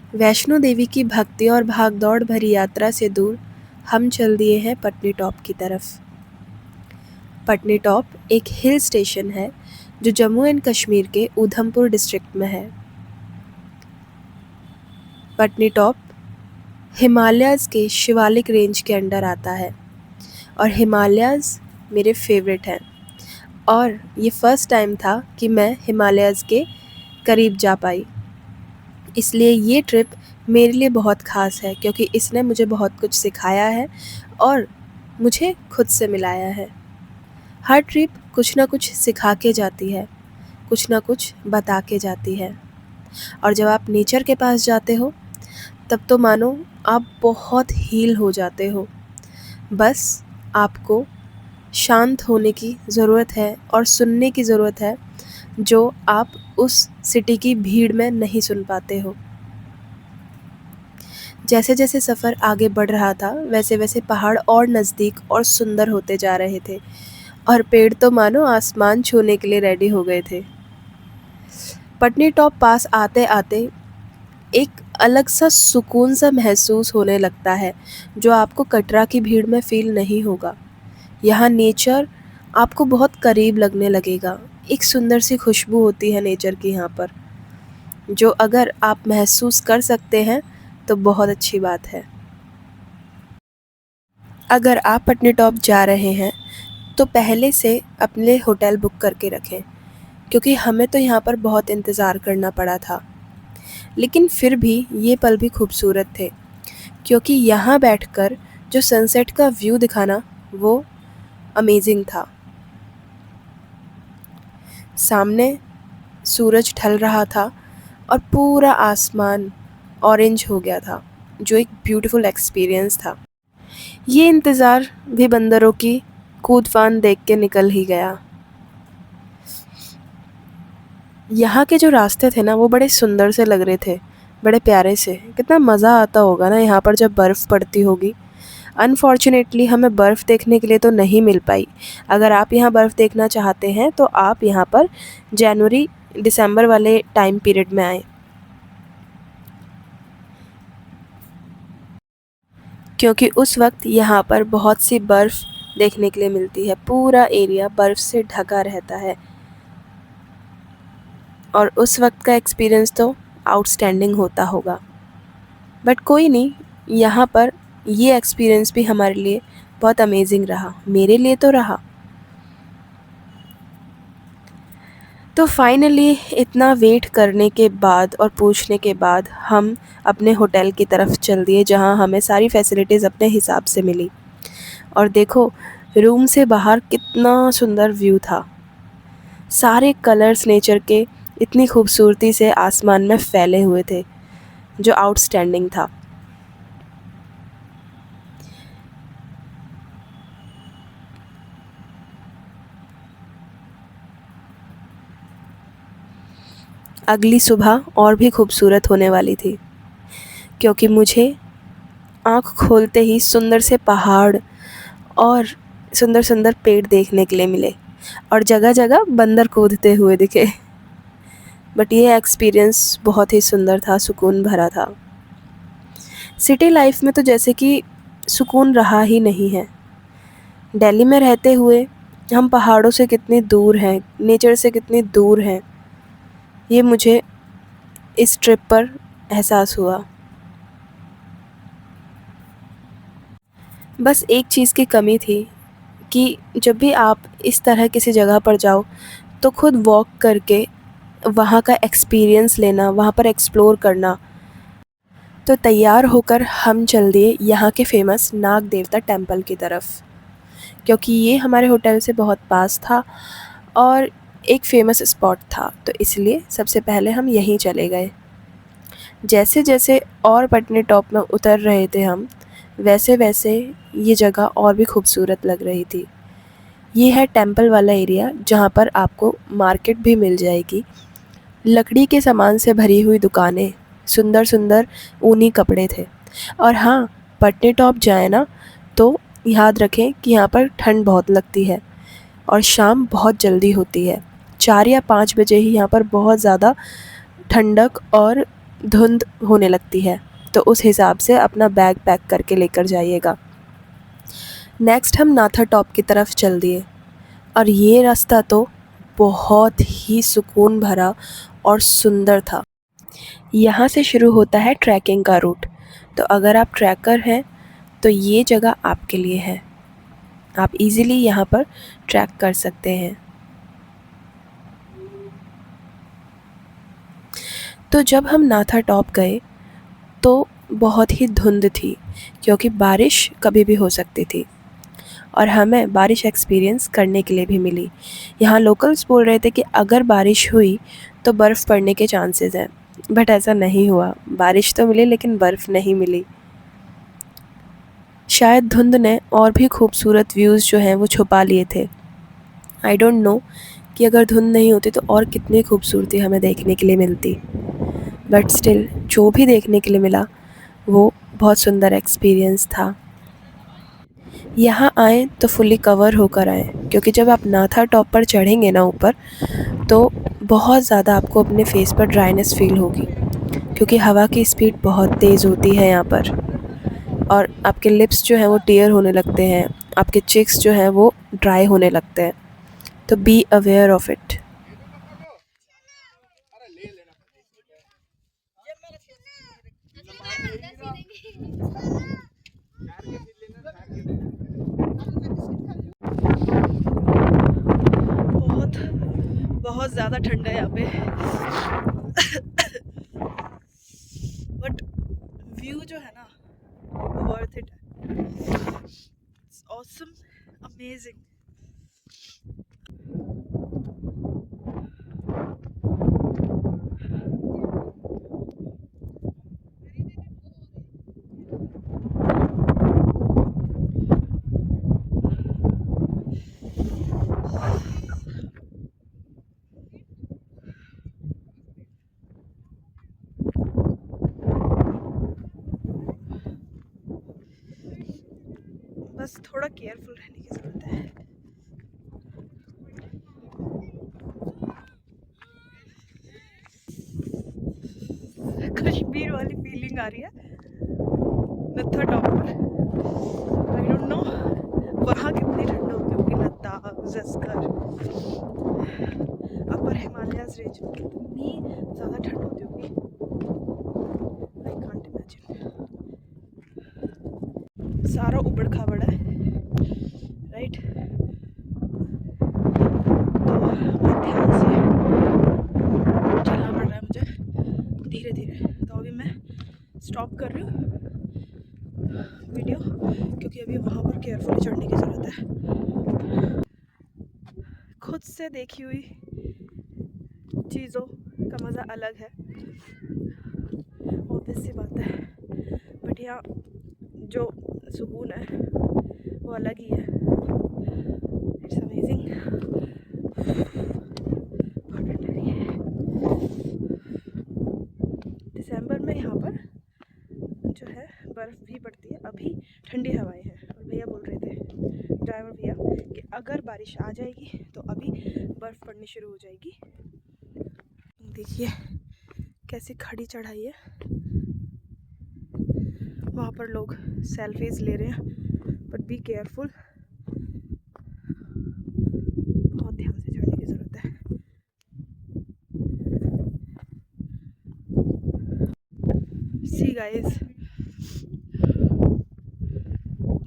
वैष्णो देवी की भक्ति और भागदौड़ भरी यात्रा से दूर हम चल दिए हैं पटनी टॉप की तरफ। पटनी टॉप एक हिल स्टेशन है जो जम्मू एंड कश्मीर के उधमपुर डिस्ट्रिक्ट में है। पटनी टॉप हिमालयाज़ के शिवालिक रेंज के अंडर आता है और हिमालयाज़ मेरे फेवरेट हैं। और ये फ़र्स्ट टाइम था कि मैं हिमालयाज़ के करीब जा पाई, इसलिए ये ट्रिप मेरे लिए बहुत ख़ास है क्योंकि इसने मुझे बहुत कुछ सिखाया है और मुझे खुद से मिलाया है। हर ट्रिप कुछ ना कुछ सिखा के जाती है, कुछ ना कुछ बता के जाती है। और जब आप नेचर के पास जाते हो तब तो मानो आप बहुत हील हो जाते हो। बस आपको शांत होने की ज़रूरत है और सुनने की ज़रूरत है जो आप उस सिटी की भीड़ में नहीं सुन पाते हो। जैसे जैसे सफ़र आगे बढ़ रहा था वैसे वैसे पहाड़ और नज़दीक और सुंदर होते जा रहे थे और पेड़ तो मानो आसमान छूने के लिए रेडी हो गए थे। पटनी टॉप पास आते आते एक अलग सा सुकून सा महसूस होने लगता है जो आपको कटरा की भीड़ में फ़ील नहीं होगा। यहाँ नेचर आपको बहुत करीब लगने लगेगा। एक सुंदर सी खुशबू होती है नेचर की यहाँ पर, जो अगर आप महसूस कर सकते हैं तो बहुत अच्छी बात है। अगर आप पटनी टॉप जा रहे हैं तो पहले से अपने होटल बुक करके रखें क्योंकि हमें तो यहाँ पर बहुत इंतज़ार करना पड़ा था, लेकिन फिर भी ये पल भी खूबसूरत थे क्योंकि यहाँ बैठकर जो सनसेट का व्यू दिखाना वो अमेजिंग था। सामने सूरज ढल रहा था और पूरा आसमान ऑरेंज हो गया था, जो एक ब्यूटीफुल एक्सपीरियंस था। ये इंतज़ार भी बंदरों की कूद फान देख के निकल ही गया। यहाँ के जो रास्ते थे ना वो बड़े सुंदर से लग रहे थे, बड़े प्यारे से। कितना मज़ा आता होगा ना यहाँ पर जब बर्फ़ पड़ती होगी। अनफॉर्चुनेटली हमें बर्फ़ देखने के लिए तो नहीं मिल पाई। अगर आप यहाँ बर्फ़ देखना चाहते हैं तो आप यहाँ पर जनवरी दिसंबर वाले टाइम पीरियड में आएँ, क्योंकि उस वक्त यहाँ पर बहुत सी बर्फ़ देखने के लिए मिलती है। पूरा एरिया बर्फ़ से ढका रहता है और उस वक्त का एक्सपीरियंस तो आउटस्टैंडिंग होता होगा। बट कोई नहीं, यहाँ पर ये एक्सपीरियंस भी हमारे लिए बहुत अमेजिंग रहा, मेरे लिए तो रहा। तो फाइनली इतना वेट करने के बाद और पूछने के बाद हम अपने होटल की तरफ चल दिए जहाँ हमें सारी फैसिलिटीज़ अपने हिसाब से मिली। और देखो, रूम से बाहर कितना सुंदर व्यू था। सारे कलर्स नेचर के इतनी खूबसूरती से आसमान में फैले हुए थे, जो आउटस्टैंडिंग था। अगली सुबह और भी खूबसूरत होने वाली थी क्योंकि मुझे आँख खोलते ही सुंदर से पहाड़ और सुंदर सुंदर पेड़ देखने के लिए मिले और जगह जगह बंदर कूदते हुए दिखे। बट ये एक्सपीरियंस बहुत ही सुंदर था, सुकून भरा था। सिटी लाइफ में तो जैसे कि सुकून रहा ही नहीं है। दिल्ली में रहते हुए हम पहाड़ों से कितनी दूर हैं, नेचर से कितनी दूर हैं, ये मुझे इस ट्रिप पर एहसास हुआ। बस एक चीज़ की कमी थी कि जब भी आप इस तरह किसी जगह पर जाओ तो खुद वॉक करके वहाँ का एक्सपीरियंस लेना, वहाँ पर एक्सप्लोर करना। तो तैयार होकर हम चल दिए यहाँ के फेमस नाग देवता टेम्पल की तरफ, क्योंकि ये हमारे होटल से बहुत पास था और एक फ़ेमस स्पॉट था, तो इसलिए सबसे पहले हम यहीं चले गए। जैसे जैसे और पटनी टॉप में उतर रहे थे हम, वैसे वैसे ये जगह और भी खूबसूरत लग रही थी। ये है टेम्पल वाला एरिया जहाँ पर आपको मार्केट भी मिल जाएगी। लकड़ी के सामान से भरी हुई दुकानें, सुंदर सुंदर ऊनी कपड़े थे। और हाँ, पटनी टॉप जाए ना तो याद रखें कि यहाँ पर ठंड बहुत लगती है और शाम बहुत जल्दी होती है। 4 या 5 बजे ही यहाँ पर बहुत ज़्यादा ठंडक और धुंध होने लगती है, तो उस हिसाब से अपना बैग पैक करके लेकर जाइएगा। नेक्स्ट हम नाथा टॉप की तरफ चल दिए, और ये रास्ता तो बहुत ही सुकून भरा और सुंदर था। यहाँ से शुरू होता है ट्रैकिंग का रूट, तो अगर आप ट्रैकर हैं तो ये जगह आपके लिए है। आप इजीली यहाँ पर ट्रैक कर सकते हैं। तो जब हम नाथा टॉप गए तो बहुत ही धुंध थी, क्योंकि बारिश कभी भी हो सकती थी, और हमें बारिश एक्सपीरियंस करने के लिए भी मिली। यहाँ लोकल्स बोल रहे थे कि अगर बारिश हुई तो बर्फ़ पड़ने के चांसेस हैं, बट ऐसा नहीं हुआ। बारिश तो मिली लेकिन बर्फ़ नहीं मिली। शायद धुंध ने और भी खूबसूरत व्यूज़ जो हैं वो छुपा लिए थे। आई डोंट नो कि अगर धुंध नहीं होती तो और कितनी खूबसूरती हमें देखने के लिए मिलती, बट स्टिल जो भी देखने के लिए मिला वो बहुत सुंदर एक्सपीरियंस था। यहाँ आएँ तो फुली कवर होकर आएँ, क्योंकि जब आप नाथा टॉप पर चढ़ेंगे ना ऊपर, तो बहुत ज़्यादा आपको अपने फेस पर ड्राइनेस फील होगी, क्योंकि हवा की स्पीड बहुत तेज़ होती है यहाँ पर, और आपके लिप्स जो हैं वो टियर होने लगते हैं, आपके चिक्स जो हैं वो ड्राई होने लगते हैं। तो बी अवेयर ऑफ इट। बहुत बहुत ज़्यादा ठंडा है यहाँ पे, बट व्यू जो है ना वर्थ इट है। It's awesome, amazing. बस थोड़ा केयरफुल रहने की ज़रूरत है। कश्मीर वाली फीलिंग आ रही है नत्था टॉप पर। आई डोंट नो वहाँ कितनी ठंड होगी, लद्दाख, जस्कर, अपर हिमालयाज रेंज में कितनी ज़्यादा ठंड होती होगी, आई कांट इमेजिन। सारा उबड़ खाबड़ है, राइट। तो बहुत ध्यान से चलना पड़ रहा है मुझे, धीरे धीरे। तो अभी मैं स्टॉप कर रही हूँ वीडियो, क्योंकि अभी वहाँ पर केयरफुली चढ़ने की ज़रूरत है। खुद से देखी हुई चीज़ों का मज़ा अलग है, ऑब्वियस सी बात है, बट यहाँ जो सुकून है वो अलग ही है। It's amazing. दिसंबर में यहाँ पर जो है बर्फ़ भी पड़ती है। अभी ठंडी हवाएं हैं, और भैया बोल रहे थे, ड्राइवर भैया, कि अगर बारिश आ जाएगी तो अभी बर्फ़ पड़नी शुरू हो जाएगी। देखिए कैसी खड़ी चढ़ाई है, वहाँ पर लोग सेल्फीज ले रहे हैं, बट बी केयरफुल, बहुत ध्यान से चढ़ने की ज़रूरत है। सी गाइस,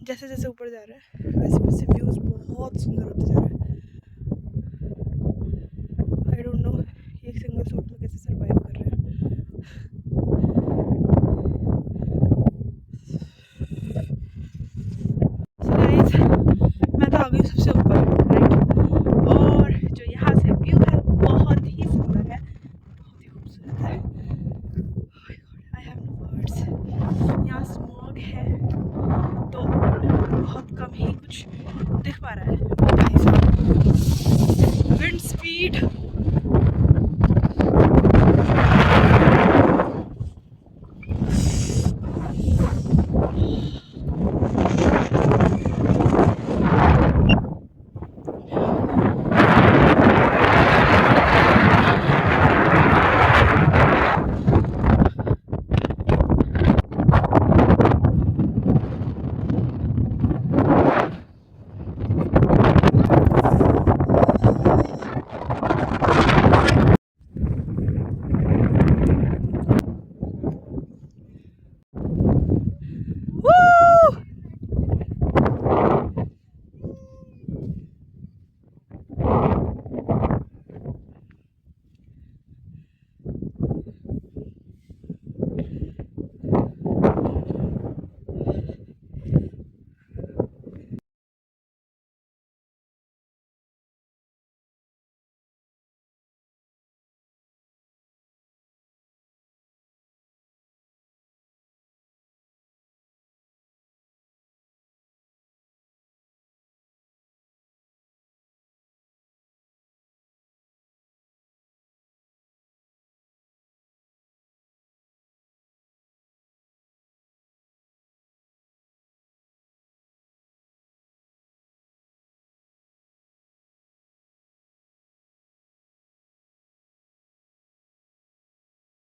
जैसे जैसे ऊपर जा रहे हैं वैसे वैसे व्यूज़ बहुत सुंदर होते जा रहे हैं। आई डोंट नो ये सिंगल सूट में कैसे सरवाइव कर रहे हैं। सो गाइस, मैं तो आ गई सबसे ऊपर, राइट, और जो यहाँ से व्यू है बहुत ही सुंदर है, बहुत ही खूबसूरत है। I have no words. यहाँ स्मॉग है तो बहुत कम ही कुछ दिख पा रहा है। Wind speed